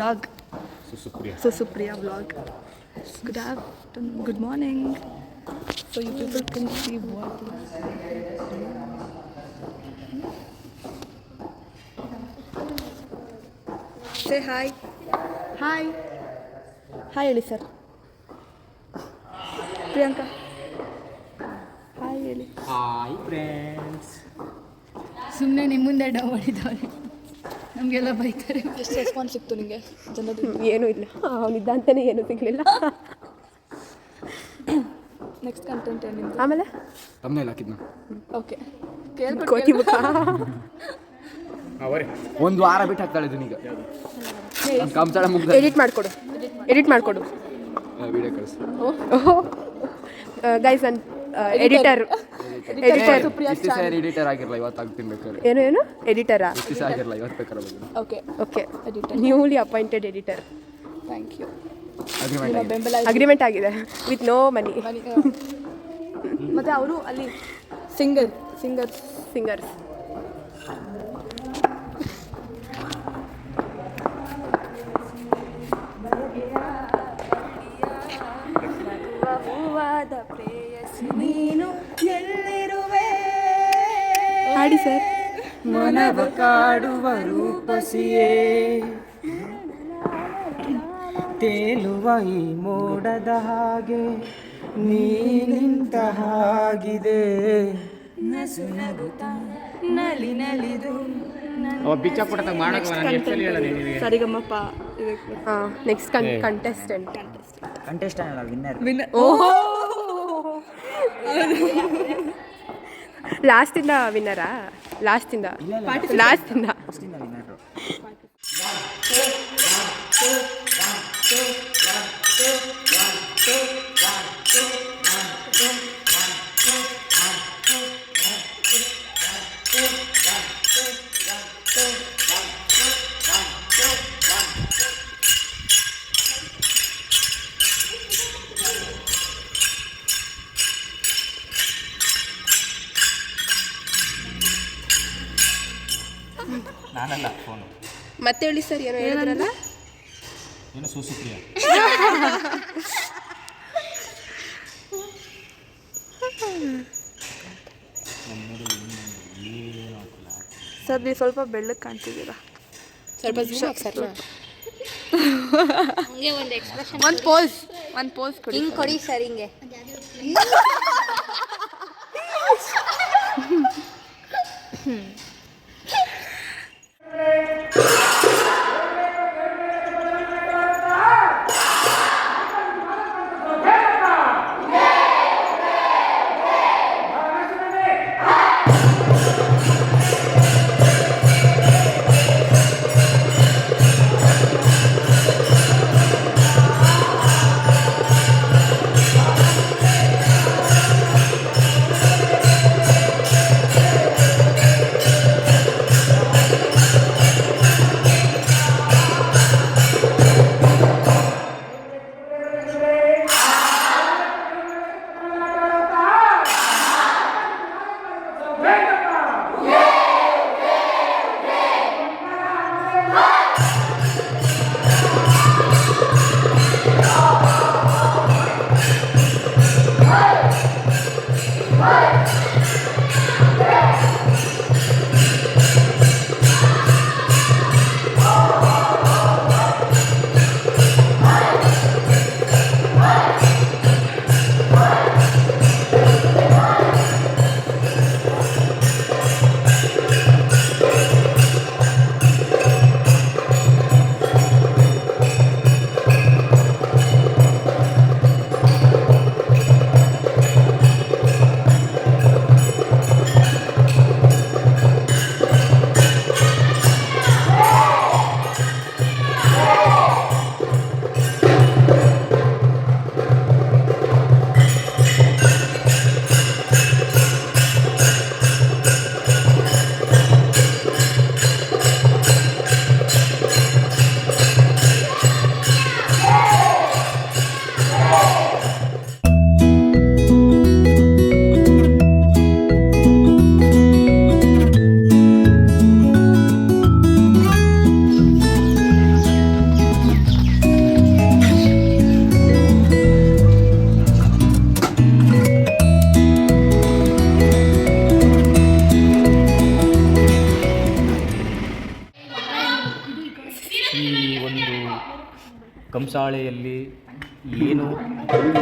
Vlog. Supriya vlog. Good morning. So you people can see what. Say hi. Hi hi ಹೇಳಿ sir. Priyanka hi ಹೇಳಿ. Hi friends. ಸುಮ್ಮನೆ ನಿಮ್ಮ ಮುಂದೆ ಡವ್ ಮಾಡಿದ್ದವ್ರೆ, ನಮಗೆಲ್ಲ ಬೈತಾರೆ. ಎಷ್ಟು ರೆಸ್ಪಾನ್ಸ್ ಸಿಕ್ತು ನಿಮಗೆ ಜನರು? ಏನೂ ಇಲ್ಲ, ಅವನಿದ್ದ ಅಂತಲೇ ಏನೂ ಸಿಗಲಿಲ್ಲ. ನೆಕ್ಸ್ಟ್ ಕಂಟೆಂಟ್ ಏನು ನಿಮ್ಮದು? ಆಮೇಲೆ ತಮ್ಮನೇಲಿ ಹಾಕಿದ್ನ. ಓಕೆ ಕೋತಿ ಮುಖ. ಒಂದು ವಾರ ಬಿಟ್ಟು ಹಾಕ್ತಾಳೆ ಇದನ್ನೀಗ. ಕಂಸಾಳ ಮುಗ್ದ ಎಡಿಟ್ ಮಾಡಿಕೊಡು. ವಿಡಿಯೋ ಕಳಿಸಿ. ಗೈಸ್ ನನ್ನ ಎಡಿಟರ್ ಎಡಿಟರ್ ಆಗಿರಲ್ಲ, ಇವತ್ತು ಆಗ್ತೀನಿ ಬೇಕಾದ್ರೆ. ಏನು ಎಡಿಟರಾ? ಆಗಿರಲ್ಲ, ಇವತ್ತು ಬೇಕಾದ್ರೆ okay editor, newly appointed editor. Thank you. Agreement agreement ಆಗಿದೆ ವಿತ್ ನೋ ಮನಿ. ಮತ್ತು ಅವರು ಅಲ್ಲಿ ಸಿಂಗರ್ಸ್ ನೀನು ಎಲ್ಲಿರುವೆ ಹಾಡಿ ಸರ್. ಮನವ ಕಾಡುವ ರೂಪಸಿಯೇ, ತೇಲುವ ಈ ಮೋಡದ ಹಾಗೆ ನೀನಿಂತ ಹಾಗಿದೆ. ಸರಿಗಮ್ಮಪ್ಪ. ನೆಕ್ಸ್ಟ್ ಕಂಟೆಸ್ಟೆಂಟ್ ಅಲ್ಲ, ವಿನ್ನರ್. ಲಾಸ್ಟಿಂದ ವಿನ್ನರಾ? ಲಾಸ್ಟಿಂದ ವಿನ್ನರ್. ನಾನಲ್ಲ ಫೋನು. ಮತ್ತೆ ಹೇಳಿ ಸರ್, ಏನೋ ಹೇಳಿದ್ರಲ್ಲ? ಏನು ಸುಸುಪ್ರಿಯ. ಸರ್ ನೀವು ಸ್ವಲ್ಪ ಬೆಳ್ಳಕ್ಕೆ ಕಾಣ್ತಿದ್ದೀರಾ. ಸ್ವಲ್ಪ ಸರ್ ಒಂದು ಪೋಸ್ ಕೊಡಿ. ಹಿಂಗೆ ಕೊಡಿ ಸರ್, ಹಿಂಗೆ. ಕಂಸಾಳೆಯಲ್ಲಿ ಏನು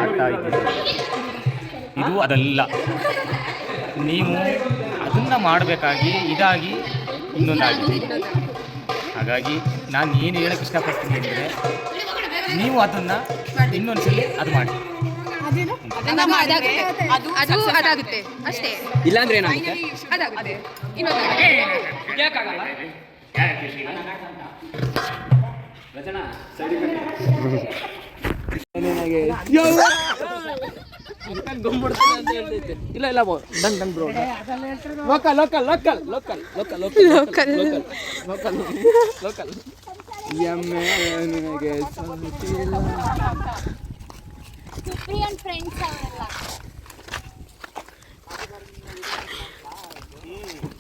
ಆಟ ಇದೆ, ಇದು ಅದಲ್ಲ. ನೀವು ಅದನ್ನು ಮಾಡಬೇಕಾಗಿ ಇದಾಗಿ ಇನ್ನೊಂದಾಗಿದೆ. ಹಾಗಾಗಿ ನಾನು ಏನು ಹೇಳಕ್ಕೆ ಇಷ್ಟಪಡ್ತೀನಿ ಅಂದರೆ, ನೀವು ಅದನ್ನು ಇನ್ನೊಂದ್ಸಲಿ ಅದು ಮಾಡಿ. ಅದು ಅದಾಗುತ್ತೆ ಅಷ್ಟೇ. ಇಲ್ಲಾಂದ್ರೆ ಏನಾಗುತ್ತೆ? ಅದಾಗುತ್ತೆ ಇಲ್ಲ ಇಲ್ಲ done done bro. Local local local local local local local local ಎಮ್ಮೆ ನಿನಗೆ ಸಾಲುತ್ತಿಲ್ಲ. ಸುಪ್ರಿಯನ್ ಫ್ರೆಂಡ್ಸ್ ಅವೆಲ್ಲ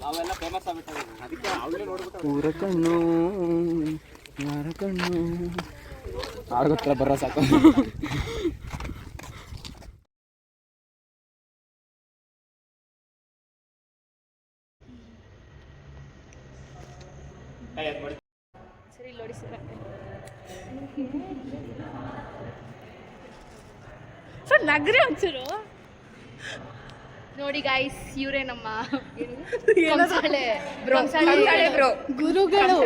ನಾವೆಲ್ಲ ಫೇಮಸ್ ಆಗ್ಬಿಟ್ಟೆ. ಅದಕ್ಕೆ ಅವಳೇ ನೋಡ್ಬಿಟ್ಟು ಪೂರ ಕಣ್ಣು ಯಾರ ಕಣ್ಣು ಆಡ್ಗೊತ್ತಲ್ಲ ಬರೋ ಸಾಕು. ಸರಿ ನೋಡಿ ಸರ್ ನಗ್ರಿ ಒಂಚೂರು. ನೋಡಿ ಗಾಯ್ಸ್, ಇವರೇ ನಮ್ಮ ಕಂಸಾಳೆ ಬ್ರೋ ಗುರುಗಳು.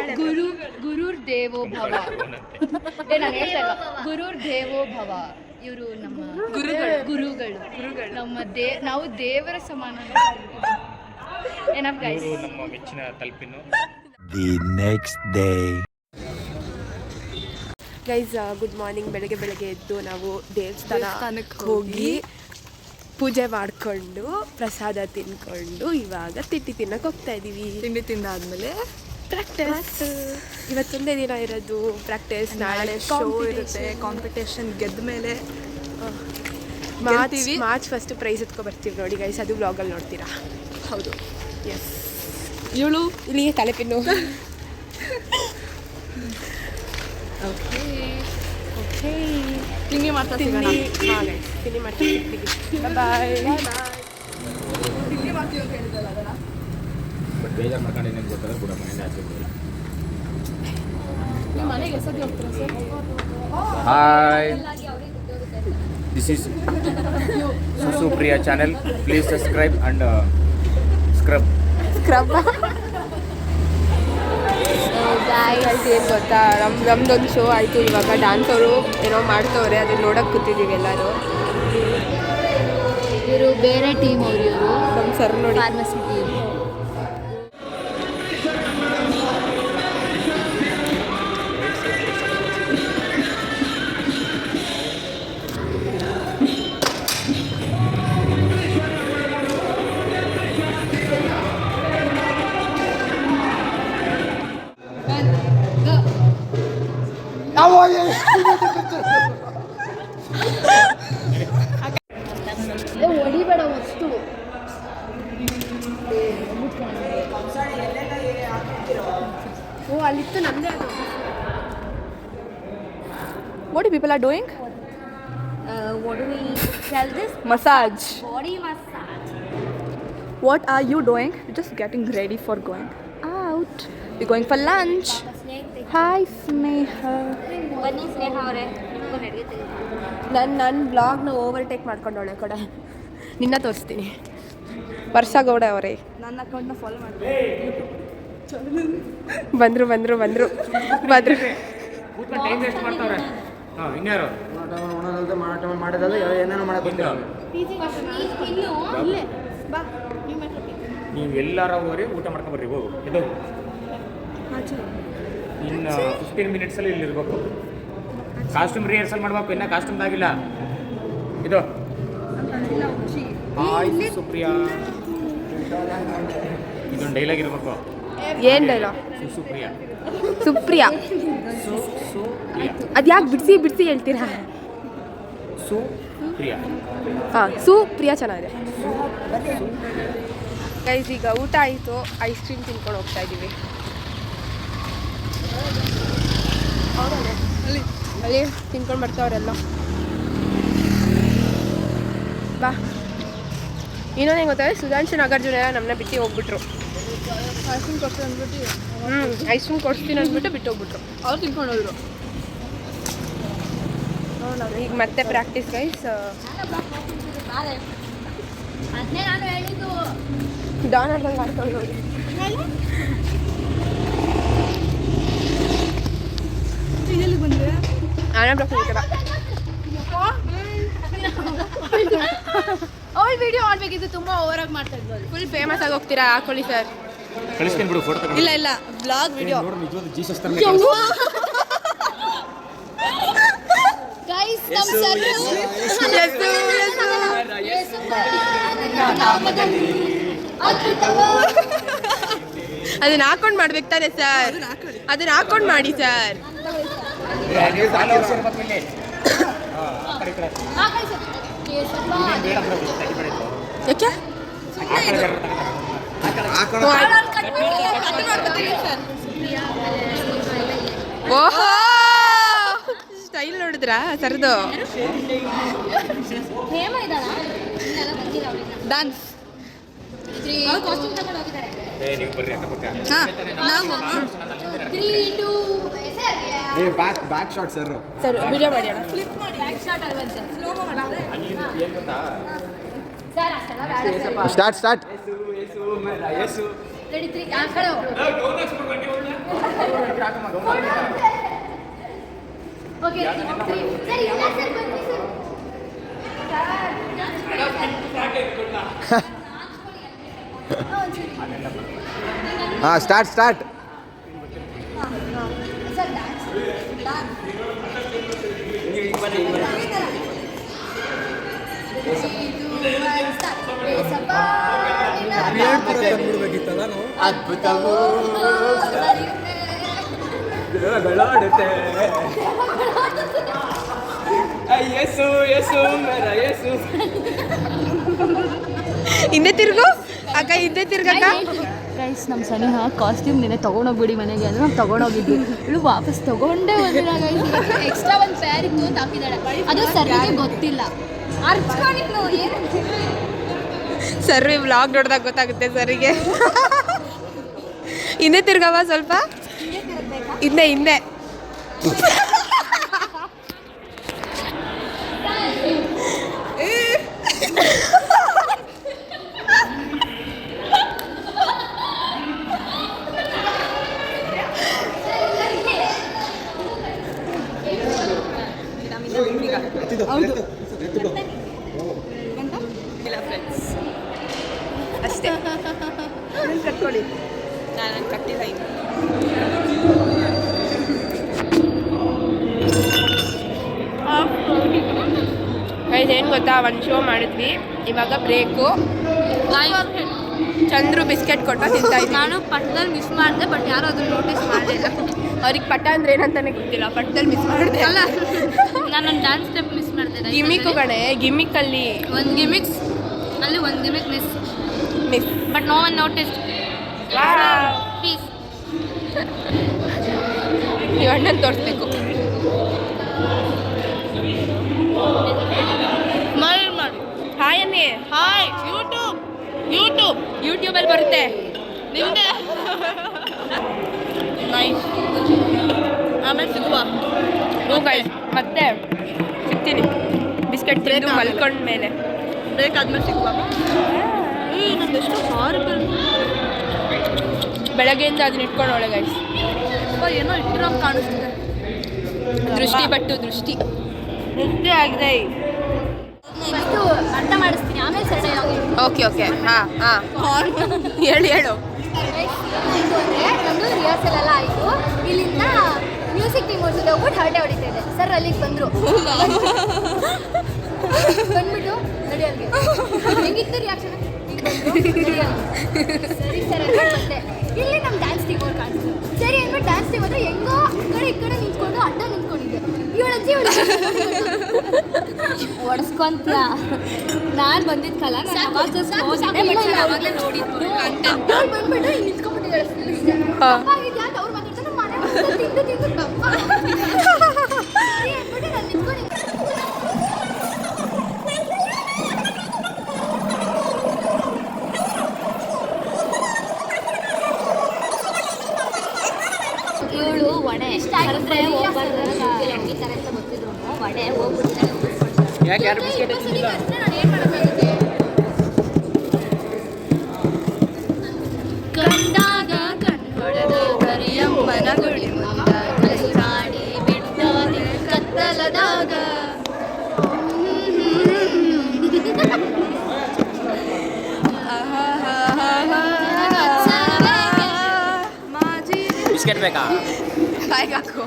ಗುರುರ್ ದೇವೋ ಭವ. ನಾನು ಹೇಳ್ತಾ ಇಲ್ಲ, ಗುರುರ್ ದೇವೋ ಭವ. ಇವರು ನಮ್ಮ ಗುರುಗಳು. ನಮ್ಮ ನಾವು ದೇವರ ಸಮಾನ. ಏನಪ್ಪ ಗೈಸ್, ನಮ್ಮ ಮೆಚ್ಚಿನ ತಲುಪಿನು. The next day. Guys good morning. ಬೆಳಗ್ಗೆ ಎದ್ದು ನಾವು ದೇವಸ್ಥಾನಕ್ಕೆ ಹೋಗಿ ಪೂಜೆ ಮಾಡಿಕೊಂಡು ಪ್ರಸಾದ ತಿನ್ಕೊಂಡು ಇವಾಗ ತಿಂಡಿ ತಿನ್ನಕ್ಕೆ ಹೋಗ್ತಾ ಇದ್ದೀವಿ. ತಿಂಡಿ ತಿಂದಾದ್ಮೇಲೆ ಪ್ರಾಕ್ಟೀಸ್. ಇವತ್ತೊಂದೇ ದಿನ ಇರೋದು ಪ್ರಾಕ್ಟೀಸ್. ನಾಳೆ ಶೋ ಇರುತ್ತೆ. ಕಾಂಪಿಟೇಷನ್ ಗೆದ್ದ ಮೇಲೆ ಮಾರ್ಚ್ ಫಸ್ಟ್ ಪ್ರೈಸ್ ಎತ್ಕೊ ಬರ್ತೀವಿ ನೋಡಿ ಗೈಸ್. ಅದು ವ್ಲಾಗಲ್ಲಿ ನೋಡ್ತೀರಾ. ಹೌದು. ಎಸ್, ಇವಳು ಇಲ್ಲಿಗೆ ತಲೆಪಿನ್ನು. ಓಕೆ ಓಕೆ, ತಿಂಡಿ ಮಾಡ್ತಾ ಸಿಗೋಣ. ಹಾಂ ಗೈಸ್, ತಿಂಡಿ ಮಾಡ್ತೀವಿ. ಬಾಯ್ ಬಟ್ ಬೇಜಾರು ಮಾಡ್ಕೊಂಡು ಏನೇನು ಗೊತ್ತಲ್ಲ ಕೂಡ ಮನೆಯಿಂದ ಆಚೆ ಹೋಗಿ. ಮನೆಗೆ ಎಸಗಿ ಹೋಗ್ತೀರಾ sir? Hi, this is Supriya channel. Please subscribe and scrub. ಏನು ಗೊತ್ತಾ, ನಮ್ದೊಂದು ಶೋ ಆಯಿತು. ಇವಾಗ ಡ್ಯಾನ್ಸ್ ಅವರು ಏನೋ ಮಾಡ್ತವ್ರೆ, ಅದನ್ನ ನೋಡೋಕೆ ಕೂತಿದ್ದೀವಿ ಎಲ್ಲರೂ. ಇವರು ಬೇರೆ ಟೀಮ್ ಅವರು. ಇವರು ನಮ್ಮ ಸರ್ ನೋಡಿ, ಫಾರ್ಮಸಿ ಟೀಮ್. ಹೊಡಿಬೇಡ ವಸ್ತು. ಓ ಅಲ್ಲಿತ್ತು ನಮ್ಮದೇ ಅದು. What do people are doing? What do we tell this? Massage. Body massage. What are you doing? You're just getting ready for going out. We're going for lunch. Hi, Sneha. ಬನ್ನಿ ಸ್ನೇಹ ಅವರೇ, ನಿಮಗೂ ನಡೀತದೆ. ನನ್ನ ಬ್ಲಾಗ್ನ overtake ಮಾಡ್ಕೊಂಡವಳೆ ಕಡೆ. ನಿನ್ನ ತೋರಿಸ್ತೀನಿ. ವರ್ಷಗೌಡ ಅವರೇ ನನ್ನ ಅಕೌಂಟ್ನ ಫಾಲೋ ಮಾಡ್ತೀನಿ. ಬಂದರು ಟೈಮ್ ವೇಸ್ಟ್ ಮಾಡ್ತಾವ್ರೆ. ಹಾಂ, ಇನ್ಯಾರು ಮಾಡೋದಲ್ಲ ಏನೇನೋ ಮಾಡಕ್ಕೆ ಇನ್ನು ಇಲ್ಲೇ ಬಾ, ನೀವು ಎಲ್ಲಾರ ಹೋಗ್ರಿ, ಊಟ ಮಾಡ್ಕೊಂಬರ್ರಿ. ಹೋಗು ಇದು ಇನ್ನು 15 ಮಿನಿಟ್ಸಲ್ಲಿ ಇಲ್ಲಿ ಇರಬೇಕು. ಕಾಸ್ಟ್ಯೂಮ್ ರಿಹರ್ಸಲ್ ಮಾಡ್ಬೇಕು. ಇನ್ನೂ ಕಾಸ್ಟ್ಯೂಮ್ದಾಗಿಲ್ಲ. ಇದು ಹಾಯ್ ಸುಪ್ರಿಯಾ, ಇದೊಂದು ಡೈಲಾಗ್ ಇರಬೇಕು. ಏನು ಡೈಲಾಗ್? ಸುಪ್ರಿಯಾ ಸುಪ್ರಿಯಾ. ಅದು ಯಾಕೆ ಬಿಡಿಸಿ ಹೇಳ್ತೀರಾ? ಸುಪ್ರಿಯಾ. ಹಾಂ, ಸುಪ್ರಿಯಾ ಚೆನ್ನಾಗಿದೆ. ಗೈಸ್ ಈಗ ಊಟ ಆಯಿತು, ಐಸ್ ಕ್ರೀಮ್ ತಿನ್ಕೊಂಡು ಹೋಗ್ತಾ ಇದ್ದೀವಿ. ಅಲ್ಲಿ ತಿನ್ಕೊಂಡು ಬರ್ತಾವ್ರೆಲ್ಲ. ಬಾ. ಇನ್ನೊಂದು ಹೆಂಗೆ ಗೊತ್ತಾರೆ, ಸುಧಾಂಶು ನಾಗಾರ್ಜುನ ಎಲ್ಲ ನಮ್ಮನ್ನ ಬಿಟ್ಟು ಹೋಗ್ಬಿಟ್ರು. ಐಸ್ ಕ್ರೀಮ್ ಕೊಡ್ತೀನಿ ಅಂದ್ಬಿಟ್ಟು ಐಸ್ ಕ್ರೀಮ್ ಕೊಡ್ತೀನಿ ಅಂದ್ಬಿಟ್ಟು ಬಿಟ್ಟು ಹೋಗ್ಬಿಟ್ರು. ಅವ್ರು ತಿನ್ಕೊಂಡು ಹೋದ್ರು. ಈಗ ಮತ್ತೆ ಪ್ರಾಕ್ಟೀಸ್ ಗೈಸ್. ಅದನ್ನೇ ನಾನು ಹೇಳಿದ್ದು. ಡಾನ್ ಆಡ್ದಂಗೆ ಆಡ್ಕೊಂಡು ನೋಡಿ. ಇದೆಲ್ಲಿ ಬಂದ್ರೆ ಅವಳು ವಿಡಿಯೋ ಮಾಡ್ಬೇಕಿತ್ತು, ತುಂಬಾ ಓವರ್ ಆಗಿ ಮಾಡ್ತಾ ಇದ್ವಿ. ಫುಲ್ ಫೇಮಸ್ ಆಗಿ ಹೋಗ್ತೀರಾ? ಹಾಕೊಳ್ಳಿ ಸರ್. ಕಳಿಸ್ತೀನಿ ಬಿಡು ಫೋಟೋ ತಗೊಂಡು. ಇಲ್ಲ ಬ್ಲಾಗ್ ವಿಡಿಯೋ. ನೋಡು ನಿಜವಾದ ಜೀಸಸ್ ತರ ಗೈಸ್ ನಮ್ಮ ಸರ್ ಅದನ್ನ ಹಾಕೊಂಡು ಮಾಡ್ಬೇಕು ತಾನೆ ಸರ್? ಅದನ್ನ ಹಾಕೊಂಡು ಮಾಡಿ ಸರ್. ಯಾಕೆ? ಓಹೋ ಸ್ಟೈಲ್ ನೋಡಿದ್ರಾ ಸರ್ದು? ಡ್ಯಾನ್ಸ್. ನೀವು ಬರ್ರಿ ಅಕ್ಕ ಪಕ್ಕ. Back shot sir. Sir video ಮಾಡಿ ಅಣ್ಣ. Start start. ಅದ್ಭುತವೋ ಬೆಳಾಡುತ್ತೆ ಯೇಸು ಯೇಸು ಮೇರ ಯೇಸು. ಹಿಂದೆ ತಿರ್ಗು ಅಕ್ಕ, ಹಿಂದೆ ತಿರ್ಗಕ್ಕ. ಗೈಸ್ ನಮ್ಮ ಸನಿಹ ಕಾಸ್ಟ್ಯೂಮ್ ನಿನ್ನೆ ತೊಗೊಂಡೋಗ್ಬಿಡಿ ಮನೆಗೆ ಅಂದರೆ ನಾವು ತೊಗೊಂಡೋಗಿದ್ವಿ. ಇವಳು ವಾಪಸ್ ತೊಗೊಂಡೇ ಬಂದಿಲ್ಲ ಗೈಸ್. ಎಕ್ಸ್ಟ್ರಾ ಒಂದು ಪ್ಯಾರ್ ಇತ್ತು ಅಂತ ಹಾಕಿದ್ದಾಳೆ, ಅದು ಸರಿಗೆ ಗೊತ್ತಿಲ್ಲ. ಅರ್ಚ್ಕೊಂಡಿದ್ದು ಏನು ಸರ್ ವ್ಲಾಗ್ ನೋಡಿದಾಗ ಗೊತ್ತಾಗುತ್ತೆ ಸರಿಗೆ. ಹಿಂದೆ ತಿರ್ಗವ ಸ್ವಲ್ಪ, ಹಿಂದೆ ಅಷ್ಟೇ. ಕಟ್ಕೊಳ್ಳಿ, ನಾನು ಕಟ್ಟಿಲ್ಲ ಇನ್ನು. ಏನು ಗೊತ್ತಾ, ಒಂದು ಶೋ ಮಾಡಿದ್ವಿ, ಇವಾಗ ಬ್ರೇಕು. ಚಂದ್ರು ಬಿಸ್ಕೆಟ್ ಕೊಟ್ಟ ತಿಂತಾ ಇದ್ವಿ. ನಾನು ಪಟ್ಟದಲ್ಲಿ ಮಿಸ್ ಮಾಡಿದೆ, ಬಟ್ ಯಾರು ಅದನ್ನ ನೋಟಿಸ್ ಮಾಡಲಿಲ್ಲ. ಅವ್ರಿಗೆ ಪಟ ಅಂದ್ರೆ ಏನಂತಾನೆ ಗೊತ್ತಿಲ್ಲ. ಪಟ್ಟದಲ್ಲಿ ಮಿಸ್ ಮಾಡಿದೆ. ಅಲ್ಲ, ನಾನು ಡ್ಯಾನ್ಸ್ ಸ್ಟೆಪ್ ಮಿಸ್ ಮಾಡಿದೆ. ಗಿಮಿಕ್ಕು ಕಣೆ, ಗಿಮಿಕ್ಕಲ್ಲಿ ಒಂದು ಗಿಮಿಕ್ಸ್ ಅಲ್ಲಿ ಒಂದು gimmick miss but no one notice. Please ನೀವು ಅಣ್ಣನ ತೋರಿಸ್ಬೇಕು. ಮಾಡಿ ಹಾಯ್ ಅನ್ನಿ. ಹಾಯ್ ಯೂಟ್ಯೂಬಲ್ಲಿ ಬರುತ್ತೆ ನಿಮಗೆ. ನೈಸ್. ಆಮೇಲೆ ಸಿಗುವ ಮತ್ತೆ ಸಿಗ್ತೀನಿ. ಬಿಸ್ಕೆಟ್ ತಿಂದು ಮಲ್ಕೊಂಡ ಮೇಲೆ ಬೇಕಾದ್ಮೇಲೆ ಸಿಗುವ. ನಂದು ಎಷ್ಟು ಹಾರಿಬಲ್. ಬೆಳಗ್ಗೆಯಿಂದ ಅದನ್ನ ಇಟ್ಕೊಂಡು ಒಳಗೆ ಗೈಸ್. ಏನೋ ಇಟ್ಟಿರೋ ಕಾಣಿಸ್ತಿದೆ. ದೃಷ್ಟಿ ನಿದ್ದೆ ಆಗಿದೆ. ಇದು ಅರ್ಥ ಮಾಡಿಸ್ತೀನಿ ಆಮೇಲೆ ಸರಿ. ಓಕೆ ಹಾಂ ಹೇಳು. ಇದು ಅಂದರೆ ನಮ್ಮದು ರಿಹರ್ಸಲ್ ಎಲ್ಲ ಆಯಿತು. ಇಲ್ಲಿಂದ ಮ್ಯೂಸಿಕ್ ಟೀಮ್ ಅವ್ರ ಜೊತೆ ಹೋಗ್ಬಿಟ್ಟು ಹರಟೆ ಹೊಡಿತಾ ಇದೆ. ಸರ್ ಅಲ್ಲಿಗೆ ಬಂದರು. ಬಂದ್ಬಿಟ್ಟು ನಡಿಯೋರಿಗೆ ಹೆಂಗಿತ್ತು ರಿಯಾಕ್ಷನ್? ಸರಿ ಸರ್ ಬಂದೆ. ಇಲ್ಲಿ ನಮ್ಮ ಡ್ಯಾನ್ಸ್ ಟೀಮ್ ಅವ್ರು ಕಾಣಿಸ್ತು. ಸರಿ ಅಂದ್ಬಿಟ್ಟು ಡ್ಯಾನ್ಸ್ ಟೀಮ್ ಅಂದರೆ ಹೆಂಗೋ ಈ ಕಡೆ ನಿಂತ್ಕೊಂಡು ಅಡ್ಡ ನಿಂತ್ಕೊಂಡಿದ್ದೆ. ಇವಳಜ್ಜಿ ಒಡ್ಸ್ಕೊಂತೀಯ. ನಾನು ಬಂದಿದ್ದ ಕಲ ಬಂದ್ಬಿಟ್ಟು ಇಲ್ಲಿ ನಿಂತ್ಕೊಂಡ್ಬಿಟ್ಟಿದ್ದಾಳೆ. ತಪ್ಪಾಗಿದ್ಯಾ ಅಂತ ಅವ್ರು ಮಾತಾಡ್ತಾರೆ. ಮನೆ ತಿಂದು ತಪ್ಪ ಅಂದ್ಬಿಟ್ಟು ನಾನು ನಿಂತ್ಕೊಂಡು ಇವಳು ಒಡೆ ಕರೆದ್ರೆ ಹೋಗ್ಬಾರ್ದು ಈ ಥರ ಅಂತ ಗೊತ್ತಿದ್ರು ಹಣೆ ಹೋಗ್ಬಿಡ್ತಾರೆ. ಯಾಕೆ ಯಾರು ಬಿಸ್ಕೆಟ್ ತಿಂದಿಲ್ಲ? ನಾನು ಏನು ಮಾಡೋಕ್ಕಾಗುತ್ತೆ? ಕಂಡಾಗ ಕಣ್ಹೊಡೆದ ಕರಿಯಮ್ಮನ ಗುಡಿ ಮುಂದ ಕೈರಾಡಿ ಬಿಟ್ಟಾನೆ ಕತ್ತಲದಾಗ. ಬಿಸ್ಕೆಟ್ ಬೇಕಾ?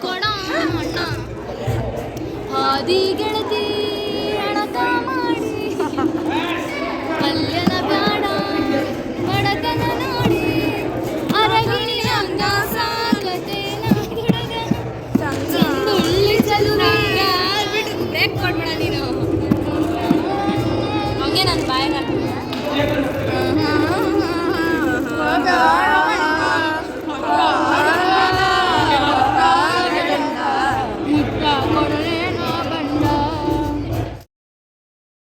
ಕೊಡ ಅಣ್ಣ ಹಾದಿ ಗೆಳತಿ ಅಣಕ ಮಾಡಿ ಕಲ್ಯನ ಬೇಡ ಬಡತನ ನೋಡಿ ಅರಗಿಣಿ ಹಂಗ ಸಾಕತೇನ ಹುಡುಗ ಸಂದುಳ್ಳಿ ಚಲುವೆ ಬ್ರೇಕ್ ಕೊಡ್ಬೇಡ ನೀನು ಹಂಗೆ ನನ್ನ ಬಾಯಿಗೆ